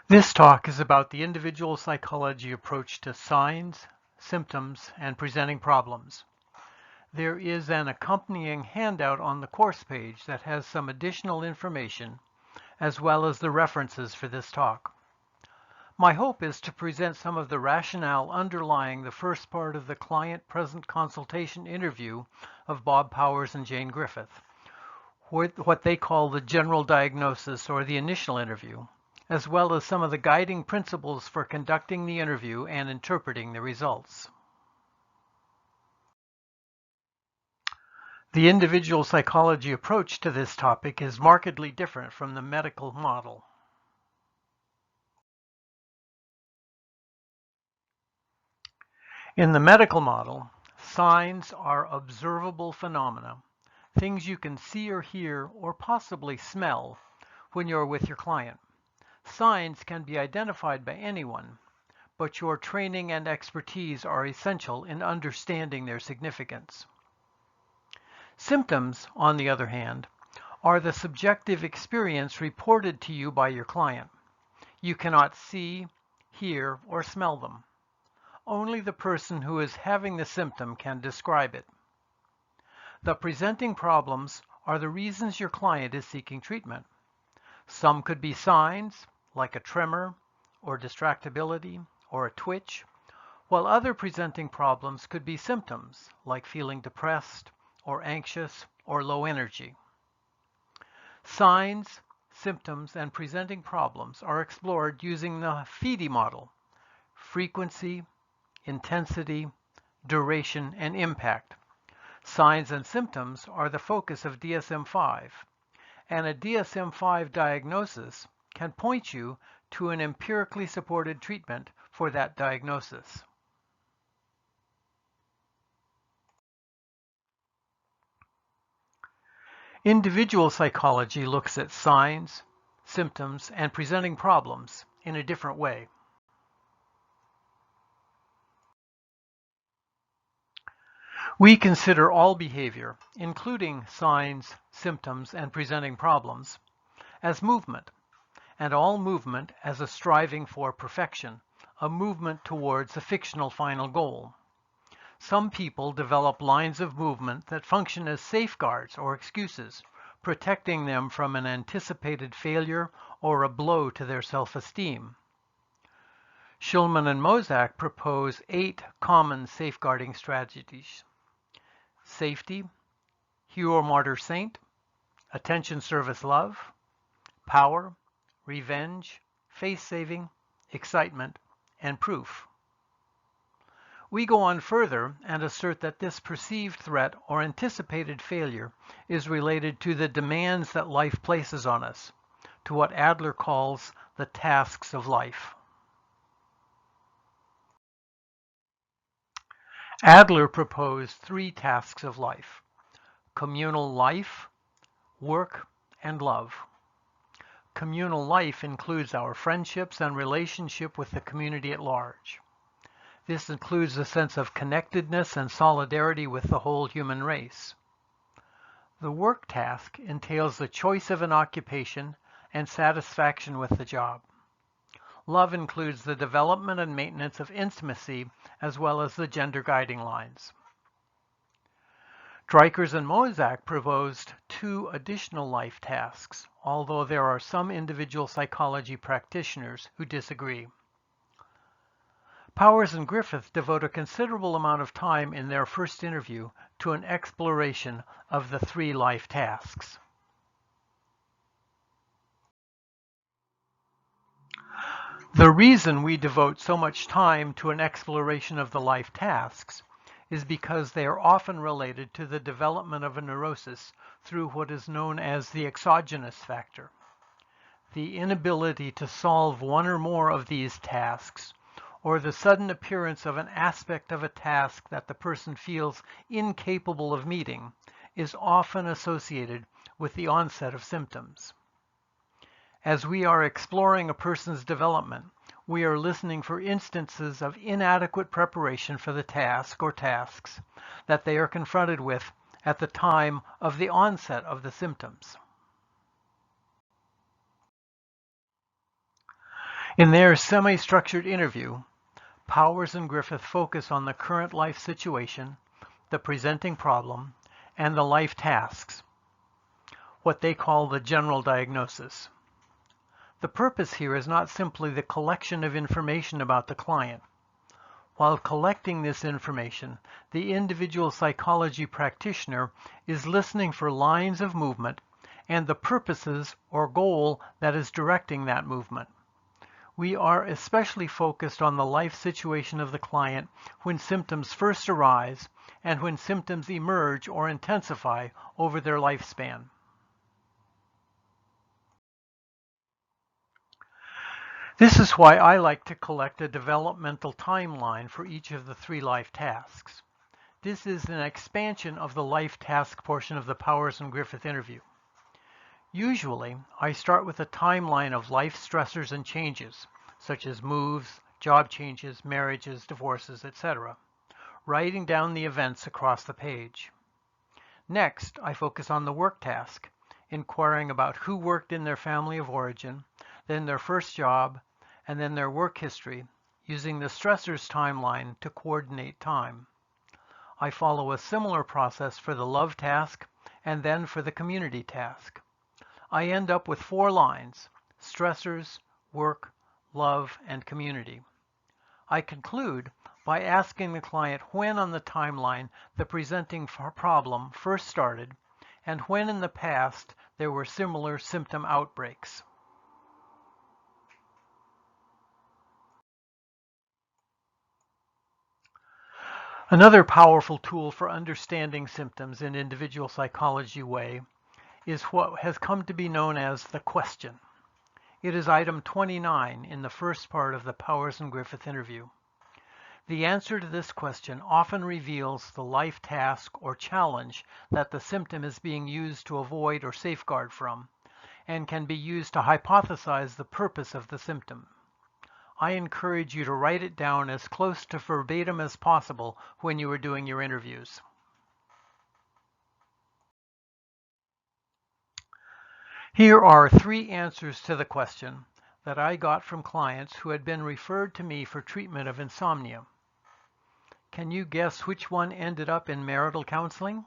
This talk is about the individual psychology approach to signs, symptoms, and presenting problems. There is an accompanying handout on the course page that has some additional information, as well as the references for this talk. My hope is to present some of the rationale underlying the first part of the client-present consultation interview of Bob Powers and Jane Griffith, what they call the general diagnosis or the initial interview, as well as some of the guiding principles for conducting the interview and interpreting the results. The individual psychology approach to this topic is markedly different from the medical model. In the medical model, signs are observable phenomena, things you can see or hear or possibly smell when you're with your client. Signs can be identified by anyone, but your training and expertise are essential in understanding their significance. Symptoms, on the other hand, are the subjective experience reported to you by your client. You cannot see, hear, or smell them. Only the person who is having the symptom can describe it. The presenting problems are the reasons your client is seeking treatment. Some could be signs, like a tremor, or distractibility, or a twitch, while other presenting problems could be symptoms, like feeling depressed, or anxious, or low energy. Signs, symptoms, and presenting problems are explored using the FIDI model: frequency, intensity, duration, and impact. Signs and symptoms are the focus of DSM-5, and a DSM-5 diagnosis can point you to an empirically supported treatment for that diagnosis. Individual psychology looks at signs, symptoms, and presenting problems in a different way. We consider all behavior, including signs, symptoms, and presenting problems, as movement, and all movement as a striving for perfection, a movement towards a fictional final goal. Some people develop lines of movement that function as safeguards or excuses, protecting them from an anticipated failure or a blow to their self-esteem. Shulman and Mozak propose 8 common safeguarding strategies: safety, hero martyr saint, attention service love, power, revenge, face saving, excitement, and proof. We go on further and assert that this perceived threat or anticipated failure is related to the demands that life places on us, to what Adler calls the tasks of life. Adler proposed 3 tasks of life: communal life, work, and love. Communal life includes our friendships and relationship with the community at large. This includes a sense of connectedness and solidarity with the whole human race. The work task entails the choice of an occupation and satisfaction with the job. Love includes the development and maintenance of intimacy, as well as the gender guiding lines. Dreikurs and Mozak proposed 2 additional life tasks, although there are some individual psychology practitioners who disagree. Powers and Griffith devote a considerable amount of time in their first interview to an exploration of the 3 life tasks. The reason we devote so much time to an exploration of the life tasks is because they are often related to the development of a neurosis through what is known as the exogenous factor. The inability to solve one or more of these tasks, or the sudden appearance of an aspect of a task that the person feels incapable of meeting, is often associated with the onset of symptoms. As we are exploring a person's development, we are listening for instances of inadequate preparation for the task or tasks that they are confronted with at the time of the onset of the symptoms. In their semi-structured interview, Powers and Griffith focus on the current life situation, the presenting problem, and the life tasks, what they call the general diagnosis. The purpose here is not simply the collection of information about the client. While collecting this information, the individual psychology practitioner is listening for lines of movement and the purposes or goal that is directing that movement. We are especially focused on the life situation of the client when symptoms first arise and when symptoms emerge or intensify over their lifespan. This is why I like to collect a developmental timeline for each of the 3 life tasks. This is an expansion of the life task portion of the Powers and Griffith interview. Usually, I start with a timeline of life stressors and changes, such as moves, job changes, marriages, divorces, etc., writing down the events across the page. Next, I focus on the work task, inquiring about who worked in their family of origin, then their first job, and then their work history, using the stressors timeline to coordinate time. I follow a similar process for the love task and then for the community task. I end up with 4 lines: stressors, work, love, and community. I conclude by asking the client when on the timeline the presenting problem first started and when in the past there were similar symptom outbreaks. Another powerful tool for understanding symptoms in individual psychology way is what has come to be known as the question. It is item 29 in the first part of the Powers and Griffith interview. The answer to this question often reveals the life task or challenge that the symptom is being used to avoid or safeguard from, and can be used to hypothesize the purpose of the symptom. I encourage you to write it down as close to verbatim as possible when you are doing your interviews. Here are 3 answers to the question that I got from clients who had been referred to me for treatment of insomnia. Can you guess which one ended up in marital counseling?